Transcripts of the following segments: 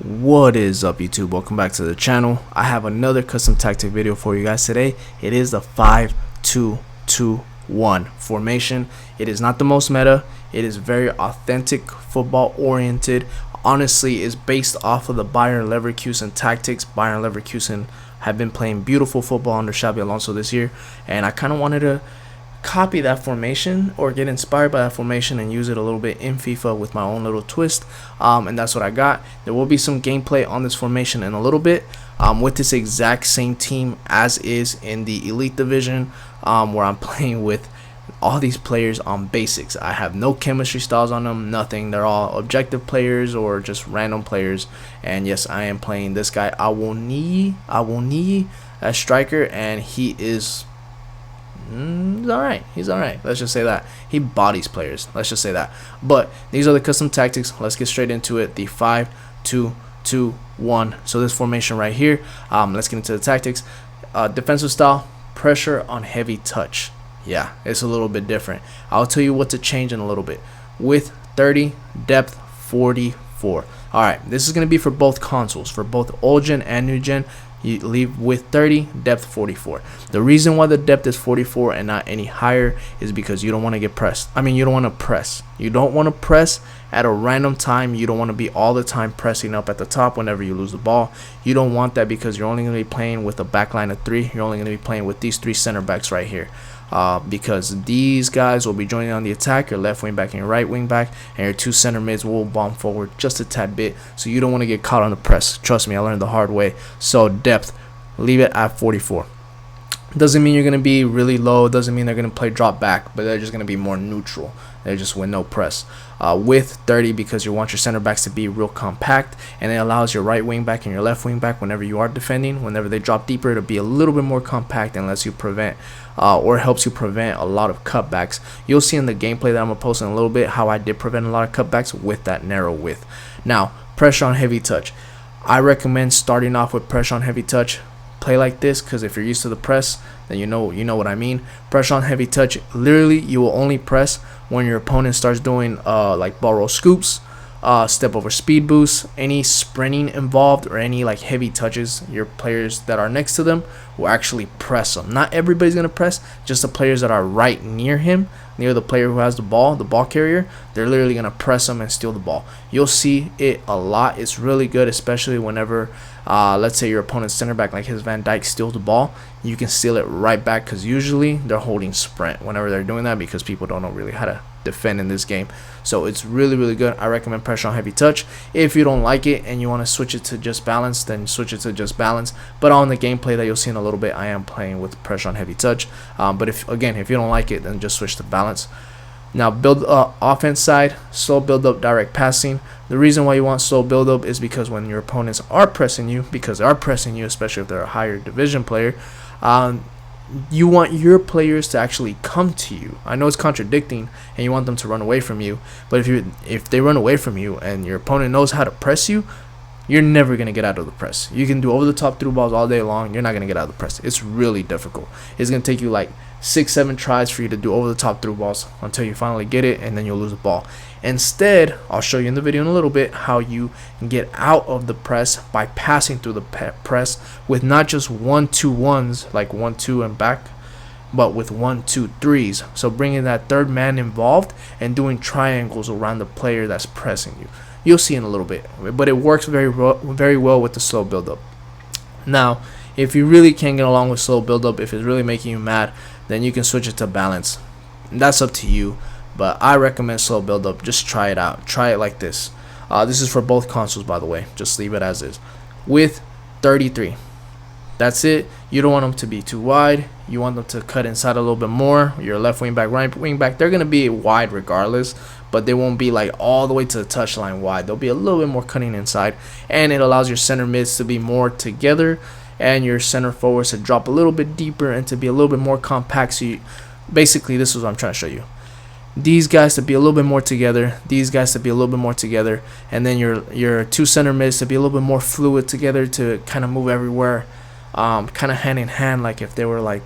What is up, YouTube? Welcome back to the channel. I have another custom tactic video for you guys today. It is the 5-2-2-1 formation. It is not the most meta. It is very authentic, football oriented. Honestly, it's based off of the Bayer Leverkusen tactics. Bayer Leverkusen have been playing beautiful football under Xabi Alonso this year, and I kind of wanted to copy that formation or get inspired by that formation and use it a little bit in FIFA with my own little twist, and that's what I got. There will be some gameplay on this formation in a little bit with this exact same team as is in the Elite Division, where I'm playing with all these players on basics. I have no chemistry styles on them, nothing. They're all objective players or just random players. And yes, I am playing this guy Awoni as striker, and he is he's alright. Let's just say that. He bodies players. Let's just say that. But these are the custom tactics. Let's get straight into it. The 5-2-2-1. So this formation right here. Let's get into the tactics. Defensive style, pressure on heavy touch. Yeah, it's a little bit different. I'll tell you what to change in a little bit. With 30, depth 44. Alright, this is going to be for both consoles, for both old gen and new gen. You leave with 30, depth 44. The reason why the depth is 44 and not any higher is because you don't want to get pressed. You don't want to press. You don't want to press at a random time. You don't want to be all the time pressing up at the top whenever you lose the ball. You don't want that because you're only going to be playing with a back line of 3. You're only going to be playing with these 3 center backs right here. Because these guys will be joining on the attack, your left wing back and your right wing back, and your 2 center mids will bomb forward just a tad bit, so you don't want to get caught on the press. Trust me, I learned the hard way. So depth, leave it at 44. Doesn't mean you're going to be really low, doesn't mean they're going to play drop back, but they're just going to be more neutral. They're just with no press. With 30, because you want your center backs to be real compact, and it allows your right wing back and your left wing back, whenever you are defending, whenever they drop deeper, to be a little bit more compact and lets you prevent or helps you prevent a lot of cutbacks. You'll see in the gameplay that I'm going to post in a little bit how I did prevent a lot of cutbacks with that narrow width. Now, pressure on heavy touch. I recommend starting off with pressure on heavy touch. Play like this, because if you're used to the press, then you know what I mean. Pressure on heavy touch, literally you will only press when your opponent starts doing like ball roll scoops, step over speed boosts, any sprinting involved, or any like heavy touches. Your players that are next to them will actually press them. Not everybody's gonna press, just the players that are right near him, near the player who has the ball carrier. They're literally gonna press them and steal the ball. You'll see it a lot. It's really good, especially whenever let's say your opponent's center back, like his Van Dijk, steals the ball. You can steal it right back, because usually they're holding sprint whenever they're doing that, because people don't know really how to defend in this game. So it's really good. I recommend pressure on heavy touch. If you don't like it and you want to switch it to just balance, then switch it to just balance. But on the gameplay that you'll see in a little bit, I am playing with pressure on heavy touch. But if you don't like it, then just switch to balance. Now, build offense side, slow build up, direct passing. The reason why you want slow build up is because when your opponents are pressing you, especially if they're a higher division player, you want your players to actually come to you. I know it's contradicting, and you want them to run away from you, but if they run away from you and your opponent knows how to press you, you're never going to get out of the press. You can do over the top through balls all day long. You're not going to get out of the press. It's really difficult. It's going to take you like 6-7 tries for you to do over the top through balls until you finally get it, and then you'll lose the ball. Instead, I'll show you in the video in a little bit how you can get out of the press by passing through the press with not just 1-2-1s, like 1-2 and back, but with 1-2-3s. So bringing that third man involved and doing triangles around the player that's pressing you. You'll see in a little bit, but it works very well with the slow build-up. Now, if you really can't get along with slow build-up, if it's really making you mad, then you can switch it to balance. That's up to you, but I recommend slow build-up. Just try it out. Try it like this. This is for both consoles, by the way. Just leave it as is. With 33. That's it. You don't want them to be too wide. You want them to cut inside a little bit more. Your left wing back, right wing back, they're going to be wide regardless, but they won't be like all the way to the touchline wide. They'll be a little bit more cutting inside, and it allows your center mids to be more together and your center forwards to drop a little bit deeper and to be a little bit more compact. So basically, this is what I'm trying to show you. These guys to be a little bit more together, these guys to be a little bit more together, and then your 2 center mids to be a little bit more fluid together, to kind of move everywhere, kind of hand in hand, like if they were like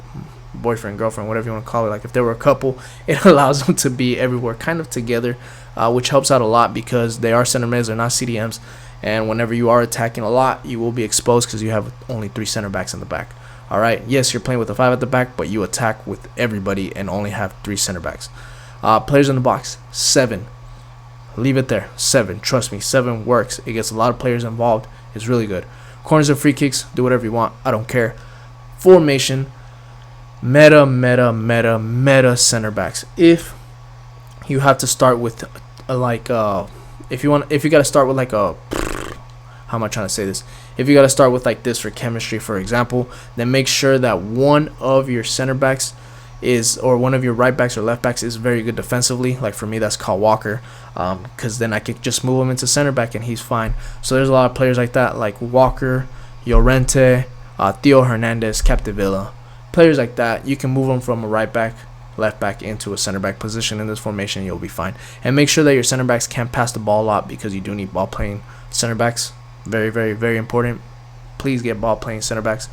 boyfriend, girlfriend, whatever you want to call it. Like if they were a couple, it allows them to be everywhere kind of together, which helps out a lot because they are center mids, they're not CDMs. And whenever you are attacking a lot, you will be exposed because you have only 3 center backs in the back. All right, yes, you're playing with a 5 at the back, but you attack with everybody and only have 3 center backs. Players in the box, 7. Leave it there, 7. Trust me, 7 works. It gets a lot of players involved. It's really good. Corners and free kicks, do whatever you want. I don't care. Formation, meta center backs. If you have to start with if you got to start with like a, how am I trying to say this? If you got to start with like this for chemistry, for example, then make sure that one of your center backs or one of your right backs or left backs is very good defensively. Like for me, that's Kyle Walker, because then I could just move him into center back and he's fine. So there's a lot of players like that, like Walker, Llorente, Theo Hernandez, Capdevila. Players like that, you can move them from a right back, left back into a center back position in this formation. You'll be fine. And make sure that your center backs can pass the ball a lot because you do need ball playing center backs. Very important. Please get ball playing center backs.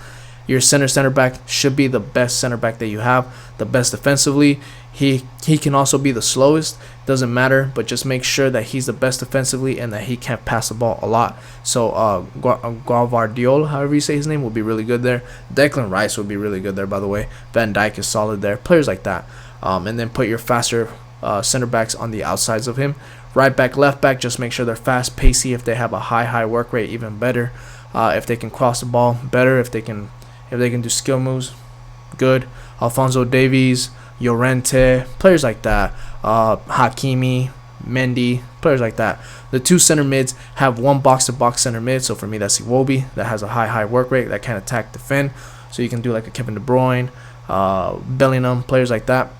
Your center back should be the best center back that you have, the best defensively. He can also be the slowest, doesn't matter, but just make sure that he's the best defensively and that he can pass the ball a lot. So Guarvardiol, however you say his name, will be really good there. Declan Rice would be really good there, by the way. Van Dijk is solid there. Players like that. And then put your faster center backs on the outsides of him. Right back, left back, just make sure they're fast, pacey. If they have a high work rate, even better. If they can cross the ball, better. If they can do skill moves, good. Alphonso Davies, Llorente, players like that. Hakimi, Mendy, players like that. The 2 center mids have 1 box-to-box center mid. So for me, that's Iwobi, that has a high work rate, that can attack, defend. So you can do like a Kevin De Bruyne, Bellingham, players like that.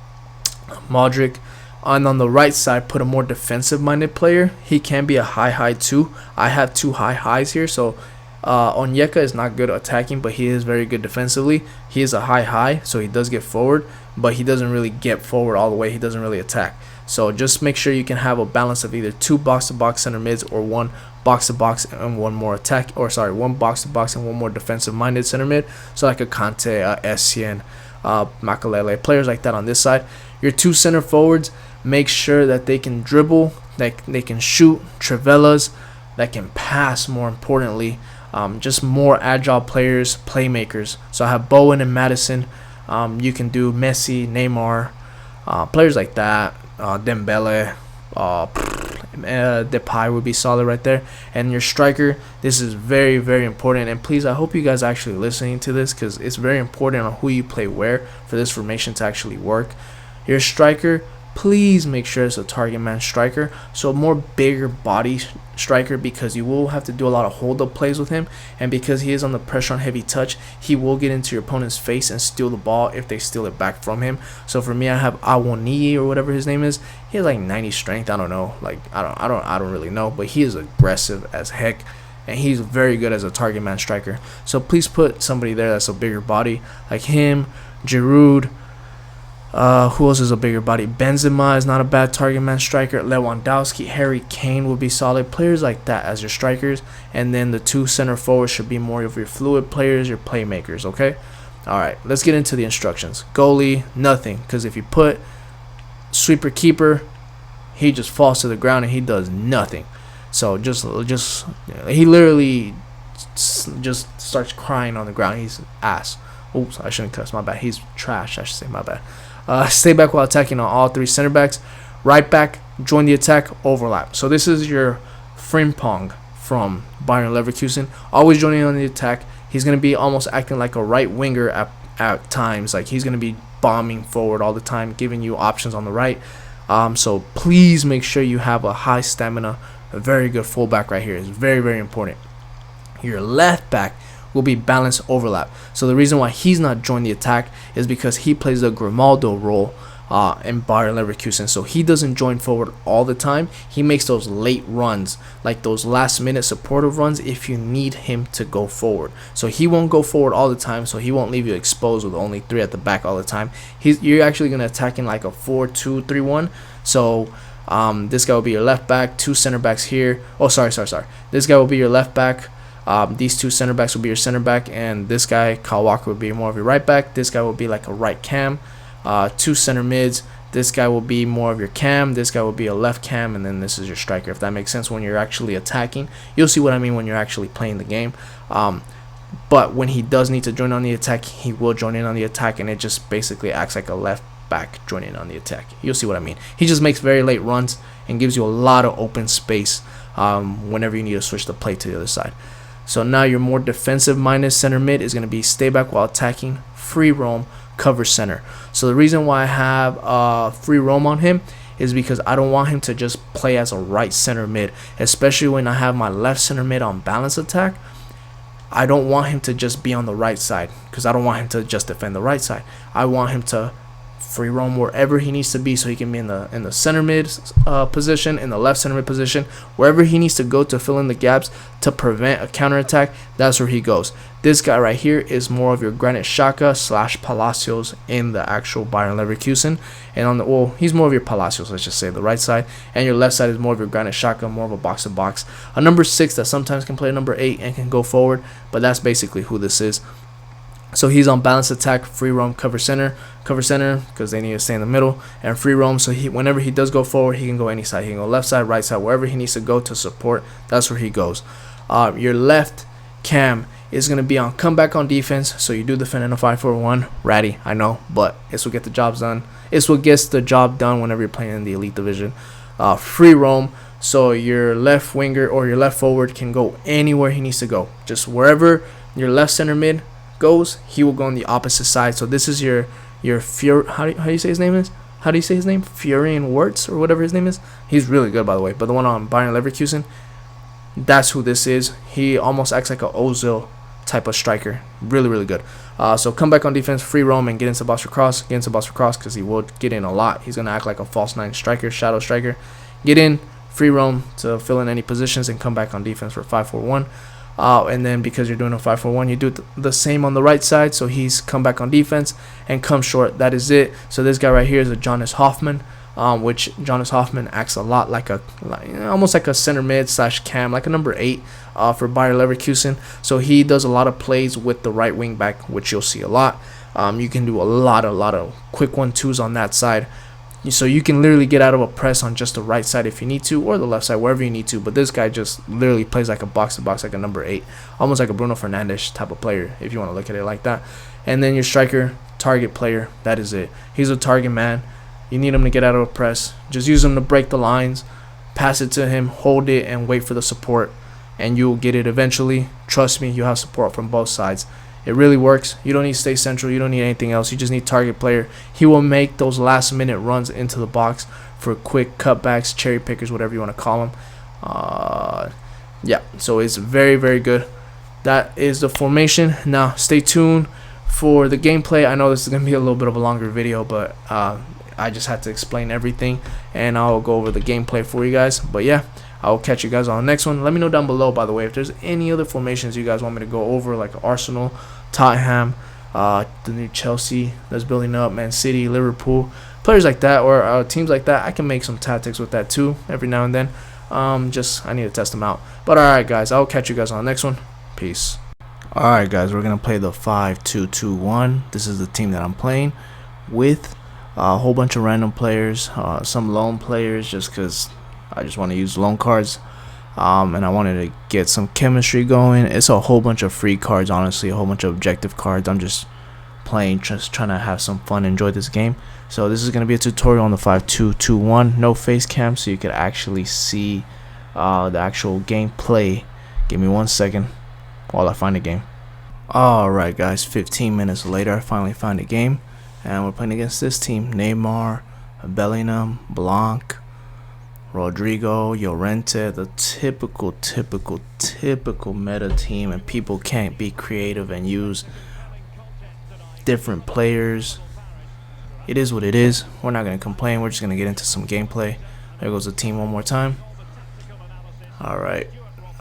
Modric. And on the right side, put a more defensive-minded player. He can be a high too. I have 2 highs here, so Onyeka is not good attacking, but he is very good defensively. He is a high, so he does get forward, but he doesn't really get forward all the way. He doesn't really attack. So just make sure you can have a balance of either 2 box-to-box center mids or 1 box-to-box and 1 more attack, or sorry, 1 box-to-box and 1 more defensive-minded center mid. So like a Kante, Essien, Makalele, players like that on this side. Your 2 center forwards, make sure that they can dribble, that they can shoot, Trivelas, that can pass, more importantly. Just more agile players, playmakers. So I have Bowen and Madison. You can do Messi, Neymar, players like that. Dembele, Depay would be solid right there. And your striker, this is very important. And please, I hope you guys are actually listening to this because it's very important on who you play where for this formation to actually work. Your striker, please make sure it's a target man striker, so a more bigger body striker, because you will have to do a lot of hold up plays with him, and because he is on the pressure on heavy touch, he will get into your opponent's face and steal the ball if they steal it back from him. So for me, I have Awoniyi or whatever his name is. He has like 90 strength. I don't know, like I don't really know, but he is aggressive as heck. And he's very good as a target man striker. So please put somebody there that's a bigger body, like him, Giroud. Who else is a bigger body? Benzema is not a bad target man striker. Lewandowski, Harry Kane will be solid. Players like that as your strikers. And then the 2 center forwards should be more of your fluid players, your playmakers, okay? Alright, let's get into the instructions. Goalie, nothing. Because if you put sweeper keeper, he just falls to the ground and he does nothing. So just he literally just starts crying on the ground. He's ass. Oops, I shouldn't cuss. My bad. He's trash. I should say my bad. Stay back while attacking on all 3 center backs. Right back, join the attack, overlap. So this is your Frimpong from Bayer Leverkusen. Always joining on the attack. He's going to be almost acting like a right winger at times. Like he's going to be bombing forward all the time, giving you options on the right. So please make sure you have a high stamina, a very good fullback right here. It's very important. Your left back will be balanced overlap. So the reason why he's not joined the attack is because he plays the Grimaldo role in Bayer Leverkusen. So he doesn't join forward all the time. He makes those late runs, like those last minute supportive runs if you need him to go forward. So he won't go forward all the time, so he won't leave you exposed with only 3 at the back all the time. You're actually going to attack in like a 4-2-3-1. So this guy will be your left back, 2 center backs here. Oh, sorry. This guy will be your left back. These two center backs will be your center back, and this guy, Kyle Walker, will be more of your right back. This guy will be like a right cam. Two center mids. This guy will be more of your cam. This guy will be a left cam, and then this is your striker, if that makes sense. When you're actually attacking, you'll see what I mean when you're actually playing the game. But when he does need to join on the attack, he will join in on the attack, and it just basically acts like a left back joining on the attack. You'll see what I mean. He just makes very late runs and gives you a lot of open space whenever you need to switch the play to the other side. So now your more defensive minded center mid is going to be stay back while attacking, free roam, cover center. So the reason why I have free roam on him is because I don't want him to just play as a right center mid, especially when I have my left center mid on balance attack. I don't want him to just be on the right side, because I don't want him to just defend the right side. I want him to free roam wherever he needs to be, so he can be in the center mid position, in the left center mid position, wherever he needs to go to fill in the gaps to prevent a counterattack. That's where he goes. This guy right here is more of your Granit Xhaka / Palacios in the actual Bayer Leverkusen, and on the he's more of your Palacios, let's just say, the right side, and your left side is more of your Granit Xhaka, more of a box to box, a number 6 that sometimes can play number 8 and can go forward, but that's basically who this is. So he's on balance attack, free roam, cover center because they need to stay in the middle, and free roam. So whenever he does go forward, he can go any side. He can go left side, right side, wherever he needs to go to support. That's where he goes. Your left cam is going to be on comeback on defense. So you do defend in a 5-4-1. Ratty, I know, but it's what get the jobs done. It's what gets the job done whenever you're playing in the elite division. Free roam. So your left winger or your left forward can go anywhere he needs to go. Just wherever your left center mid goes, he will go on the opposite side. So this is your how do you say his name is? How do you say his name? Florian Wirtz or whatever his name is. He's really good, by the way. But the one on Bayer Leverkusen, that's who this is. He almost acts like an Ozil type of striker. Really, really good. So come back on defense, free roam, and get into box for cross. Get into box for cross because he will get in a lot. He's gonna act like a false 9 striker, shadow striker. Get in, free roam to fill in any positions, and come back on defense for 5-4-1. And then because you're doing a 5-4-1, you do the same on the right side. So he's come back on defense and come short. That is it. So this guy right here is a Jonas Hoffman, which Jonas Hoffman acts a lot like almost like a center mid / cam, like a number 8 for Bayer Leverkusen. So he does a lot of plays with the right wing back, which you'll see a lot. You can do a lot of quick 1-2s on that side. So you can literally get out of a press on just the right side if you need to, or the left side, wherever you need to. But this guy just literally plays like a box-to-box, like a number 8. Almost like a Bruno Fernandes type of player, if you want to look at it like that. And then your striker, target player, that is it. He's a target man. You need him to get out of a press. Just use him to break the lines. Pass it to him, hold it, and wait for the support. And you'll get it eventually. Trust me, you'll have support from both sides. It really works. You don't need to stay central. You don't need anything else. You just need target player. He will make those last minute runs into the box for quick cutbacks, cherry pickers, whatever you want to call them. Yeah, so it's very, very good. That is the formation. Now, stay tuned for the gameplay. I know this is going to be a little bit of a longer video, but I just had to explain everything, and I'll go over the gameplay for you guys. But yeah, I'll catch you guys on the next one. Let me know down below, by the way, if there's any other formations you guys want me to go over, like Arsenal, Tottenham, the new Chelsea that's building up, Man City, Liverpool, players like that, or teams like that. I can make some tactics with that too every now and then. I need to test them out. But alright guys, I'll catch you guys on the next one. Peace. Alright guys, we're gonna play the 5-2-2-1. This is the team that I'm playing with. A whole bunch of random players, some loan players, just because I just want to use loan cards. And I wanted to get some chemistry going. It's a whole bunch of free cards, honestly, a whole bunch of objective cards. I'm just playing, just trying to have some fun, enjoy this game. So this is going to be a tutorial on the 5-2-2-1, no face cam, so you could actually see the actual gameplay. Give me 1 second while I find a game. Alright guys, 15 minutes later, I finally found a game, and we're playing against this team: Neymar, Bellingham, Blanc, Rodrigo, Llorente, the typical meta team, and people can't be creative and use different players. It is what it is. We're not going to complain. We're just going to get into some gameplay. There goes the team one more time. Alright,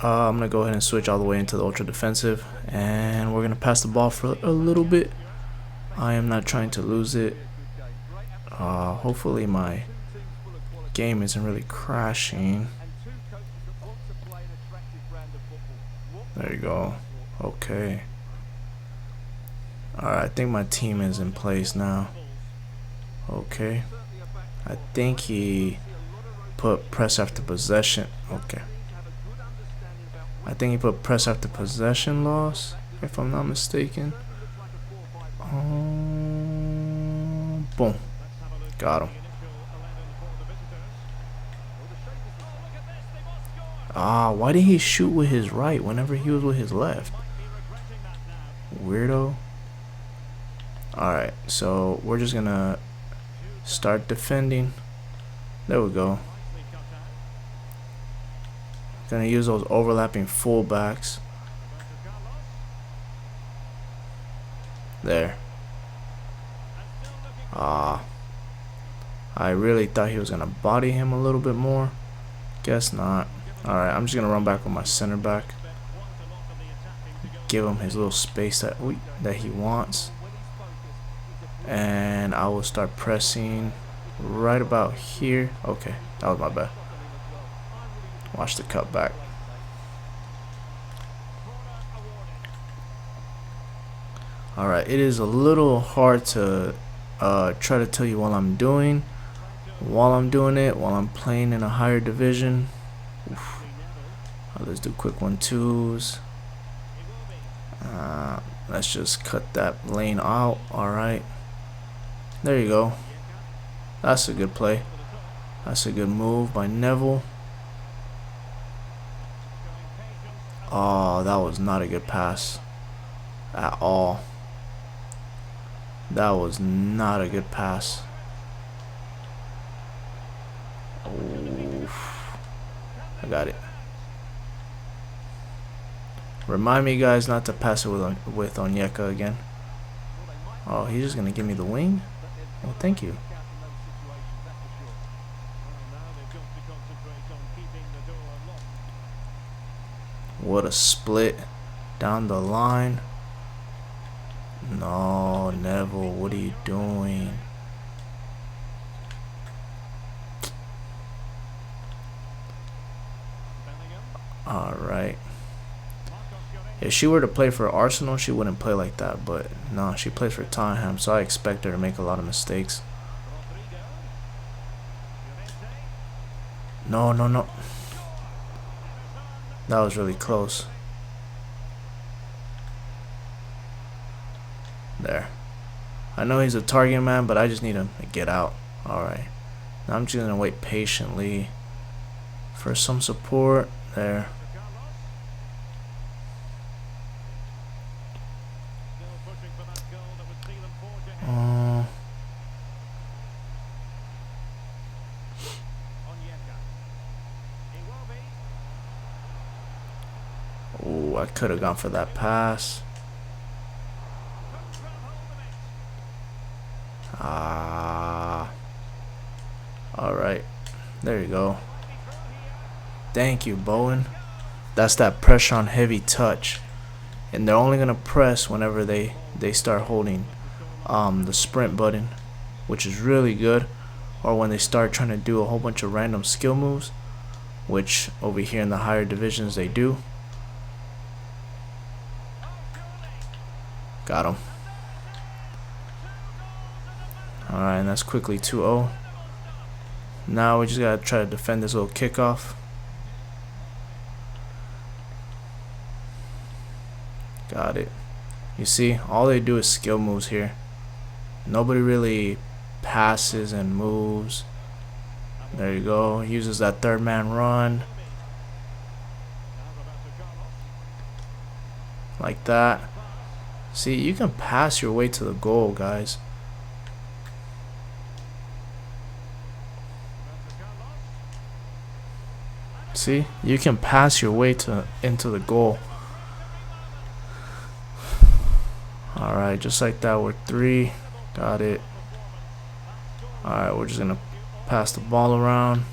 I'm going to go ahead and switch all the way into the ultra defensive, and we're going to pass the ball for a little bit. I am not trying to lose it. Hopefully my game isn't really crashing. There you go. Okay. Alright, I think my team is in place now. Okay. I think he put press after possession. Okay. I think he put press after possession loss, if I'm not mistaken. Boom. Got him. Why did he shoot with his right whenever he was with his left? Weirdo. Alright, so we're just gonna start defending. There we go. Gonna use those overlapping fullbacks. There. I really thought he was gonna body him a little bit more. Guess not. Alright, I'm just gonna run back with my center back. Give him his little space that he wants. And I will start pressing right about here. Okay, that was my bad. Watch the cut back. Alright, it is a little hard to try to tell you while I'm doing it, while I'm playing in a higher division. Let's do quick 1-2s. Let's just cut that lane out. Alright. There you go. That's a good play. That's a good move by Neville. Oh, that was not a good pass at all. That was not a good pass. Oof. I got it. Remind me, guys, not to pass it with Onyeka again. Oh, he's just gonna give me the wing? Well, thank you. What a split down the line. No, Neville, what are you doing? Alright. If she were to play for Arsenal, she wouldn't play like that. But no, she plays for Tottenham, so I expect her to make a lot of mistakes. No, no, no. That was really close. There. I know he's a target man, but I just need him to get out. Alright. Now I'm just going to wait patiently for some support. There. Oh, I could have gone for that pass. Alright. There you go. Thank you, Bowen. That's that pressure on heavy touch. And they're only going to press whenever they start holding the sprint button, which is really good. Or when they start trying to do a whole bunch of random skill moves, which over here in the higher divisions they do. Got him. Alright, and that's quickly 2-0. Now we just gotta try to defend this little kickoff. Got it. You see, all they do is skill moves here. Nobody really passes and moves. There you go. Uses that third man run. Like that. See, you can pass your way to the goal, guys. See, you can pass your way into the goal. Alright, just like that, we're 3. Got it. Alright, we're just gonna pass the ball around.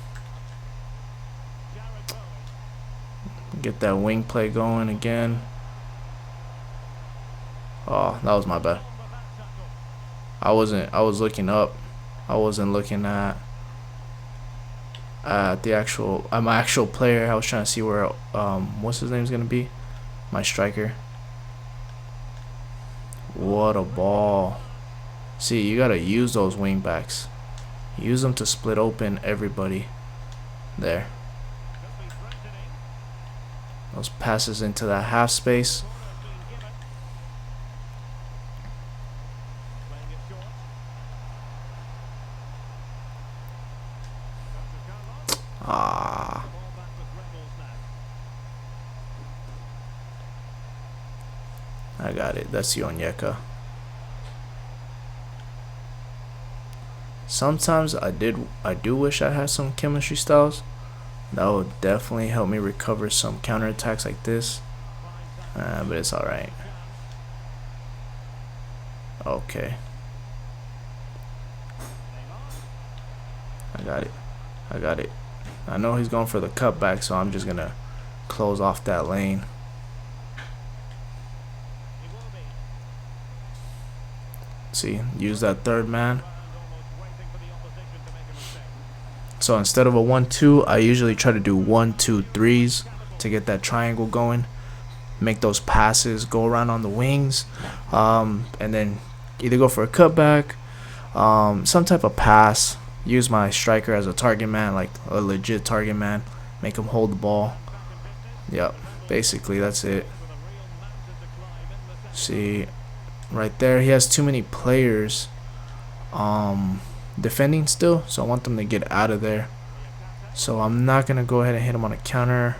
Get that wing play going again. Oh, that was my bad. I was looking up. I wasn't looking at the actual my actual player. I was trying to see where what's his name's gonna be. my striker. What a ball. See, you gotta use those wing backs. Use them to split open everybody. There. Those passes into that half space. Ah. I got it. That's Onyeka. Sometimes I do wish I had some chemistry styles. That would definitely help me recover some counterattacks like this. But it's alright. Okay. I got it. I got it. I know he's going for the cutback, so I'm just going to close off that lane. See, use that third man. So instead of a 1-2, I usually try to do 1-2-3s to get that triangle going. Make those passes go around on the wings, and then either go for a cutback, some type of pass. Use my striker as a target man, like a legit target man. Make him hold the ball. Yep, basically that's it. See, right there, he has too many players defending still, so I want them to get out of there. So I'm not gonna go ahead and hit him on a counter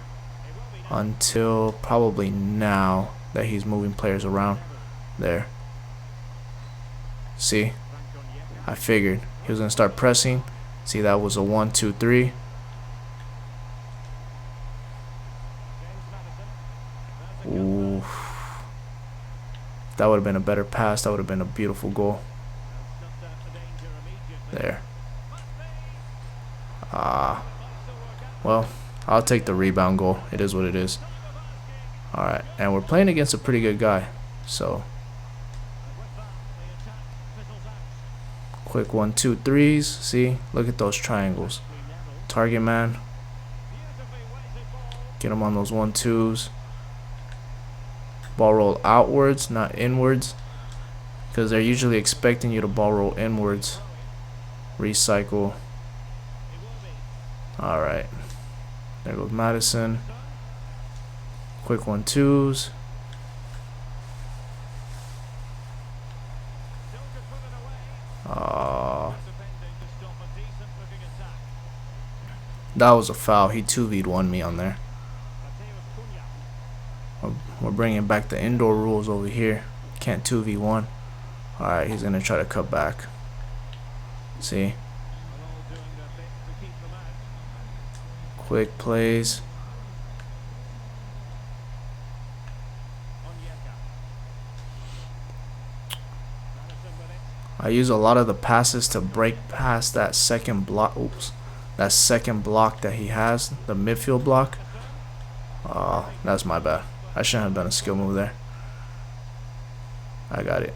until probably now that he's moving players around. There. See, I figured he was gonna start pressing. See, that was a 1-2-3. Ooh, that would have been a better pass. That would have been a beautiful goal. There. Well, I'll take the rebound goal. It is what it is. Alright, and we're playing against a pretty good guy. So, quick 1-2-3s. See, look at those triangles. Target man. Get him on those 1-2s. Ball roll outwards, not inwards, because they're usually expecting you to ball roll inwards. Recycle. Alright. There goes Madison. Quick 1-2s. That was a foul. He 2v1 me on there. We're bringing back the indoor rules over here. Can't 2v1. Alright, he's going to try to cut back. See? Quick plays. I use a lot of the passes to break past that second block. Oops. That second block that he has. The midfield block. That's my bad. I shouldn't have done a skill move there. I got it.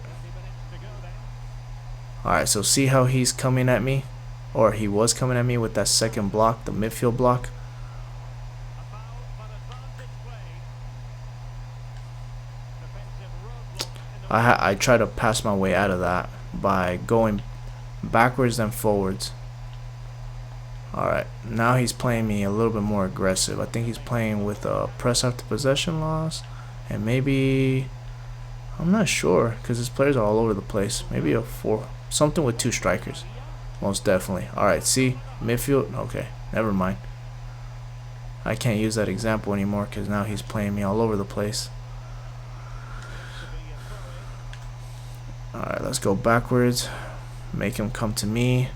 Alright, so see how he's coming at me? Or he was coming at me with that second block, the midfield block. I try to pass my way out of that by going backwards and forwards. Alright, now he's playing me a little bit more aggressive. I think he's playing with a press after possession loss, and maybe, I'm not sure because his players are all over the place. Maybe a 4, something with 2 strikers, most definitely. Alright, see, midfield, okay, never mind. I can't use that example anymore because now he's playing me all over the place. Alright, let's go backwards. Make him come to me.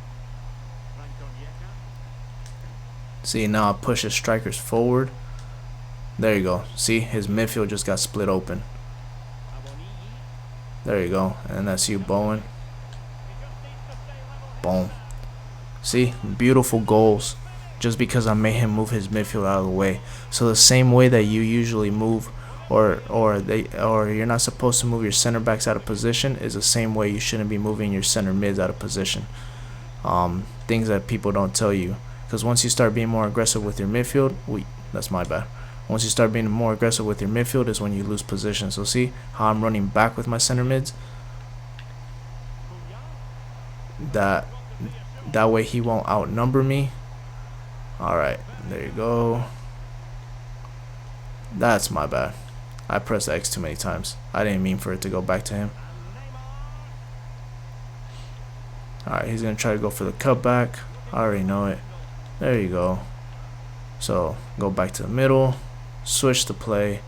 See, now I push his strikers forward. There you go. See, his midfield just got split open. There you go. And that's you, Bowen. Boom. See, beautiful goals. Just because I made him move his midfield out of the way. So the same way that you usually move, or you're not supposed to move your center backs out of position, is the same way you shouldn't be moving your center mids out of position. Things that people don't tell you. Because once you start being more aggressive with your midfield, that's my bad. Once you start being more aggressive with your midfield is when you lose position. So see how I'm running back with my center mids? That way he won't outnumber me. Alright, there you go. That's my bad. I pressed X too many times. I didn't mean for it to go back to him. Alright, he's going to try to go for the cutback. I already know it. There you go. So, go back to the middle. Switch the play.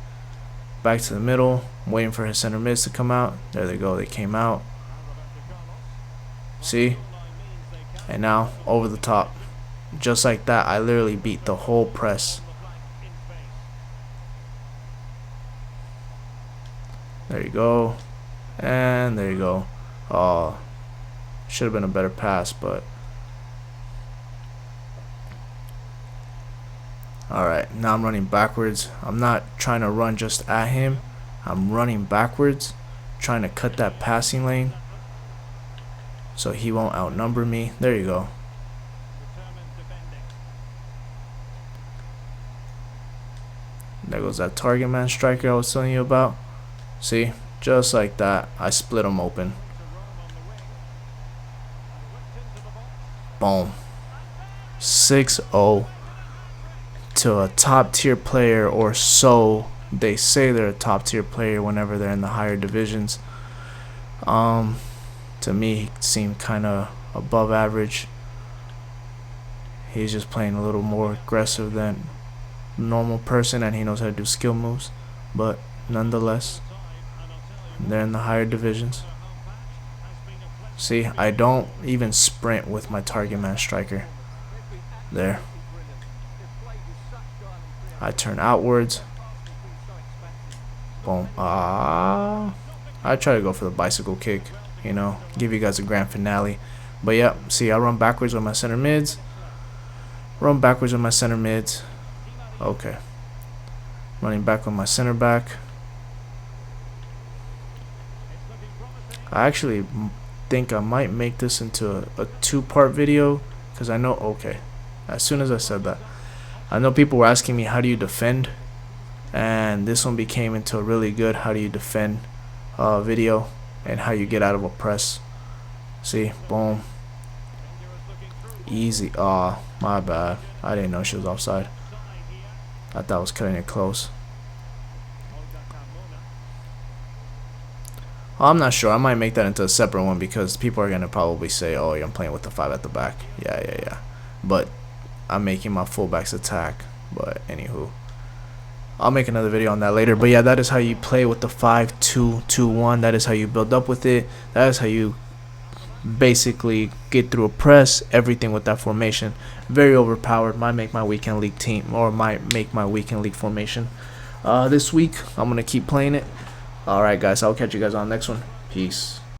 Back to the middle. I'm waiting for his center mids to come out. There they go. They came out. See? And now, over the top. Just like that, I literally beat the whole press. There you go. And there you go. Oh, should have been a better pass, but alright, now I'm running backwards. I'm not trying to run just at him. I'm running backwards, trying to cut that passing lane so he won't outnumber me. There you go. There goes that target man striker I was telling you about. See, just like that, I split him open. Boom. 6-0 to a top tier player, or so they say they're a top tier player whenever they're in the higher divisions. To me, he seemed kind of above average. He's just playing a little more aggressive than a normal person, and he knows how to do skill moves, but nonetheless, they're in the higher divisions. See, I don't even sprint with my target man striker. There. I turn outwards. Boom. I try to go for the bicycle kick, you know, give you guys a grand finale. But yeah, see, I run backwards with my center mids. Run backwards with my center mids. Okay. Running back with my center back. I actually think I might make this into a two-part video, because I know, okay, as soon as I said that, I know people were asking me how do you defend, and this one became into a really good how do you defend video, and how you get out of a press. See, boom, easy. Oh, my bad, I didn't know she was offside. I thought I was cutting it close. I'm not sure. I might make that into a separate one, because people are going to probably say, oh, I'm playing with the 5 at the back. Yeah. But I'm making my fullbacks attack. But anywho, I'll make another video on that later. But yeah, that is how you play with the 5-2-2-1. That is how you build up with it. That is how you basically get through a press. Everything with that formation. Very overpowered. Might make my weekend league team, or might make my weekend league formation. This week, I'm going to keep playing it. Alright guys, I'll catch you guys on the next one. Peace.